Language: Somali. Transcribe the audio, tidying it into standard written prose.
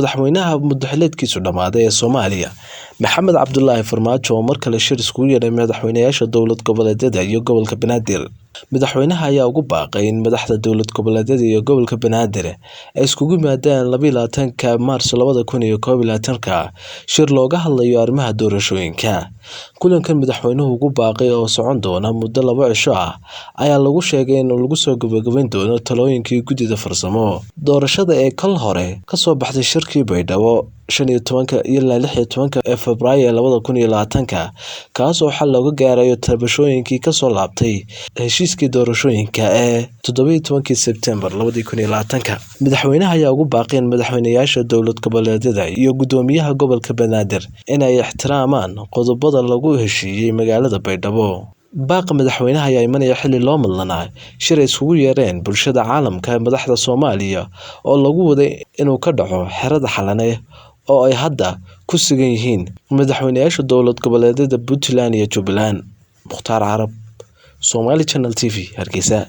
madaxweynaha muddaxileedkiisu dhamaaday ee Soomaaliya Maxamed Cabdullaahi Farmaajo oo mar kale shir iskugu yeedhay madaxweynayaasha dowlad goboleedyada iyo gobolka Banaadir. Madaxweynaha ayaa ugu baaqay in madaxda dowlad goboleedyada iyo gobolka Banaadir ay iskugu yimaadaan 22 Maarso 2021 shir looga hadlayo arrimaha doorashooyinka. Kulankan madaxweynuhu ugu baaqay oo socon doona muddo 2 cisho ah ayaa lagu sheegay in lagu soo gabagabayn doono talooyinkii guddida farsamo doorashada ee kal hore ka soo baxday shirkii Baydhabo 15 ilaa 16 Febraayo 2020 kaas oo xal looga gaarayo tabashooyinkii ka soo laabtay heshiiskii doorashooyinka ee 17 Sebtembar 2020. Madaxweynaha ayaa ugu baaqay in madaxweynayaasha dowlad goboleedyada iyo gudoomiyaha gobolka Banaadir inay ixtiraamaan qodobada lagu heshiiyay magaalada Baydhabo. Baaqa madaxweynaha ayaa imanaya xilli loo madlanaa shir ay isugu yeereen bulshada caalamka madaxda Soomaaliya oo lagu waday inuu ka dhaco xerada Xalane oo ay hadda ku sugan yihiin madaxweynayaasha dowlad goboleedyada Puntland iyo Jubbaland. Mukhtaar Carab, Somali Channel TV, Hargeysa.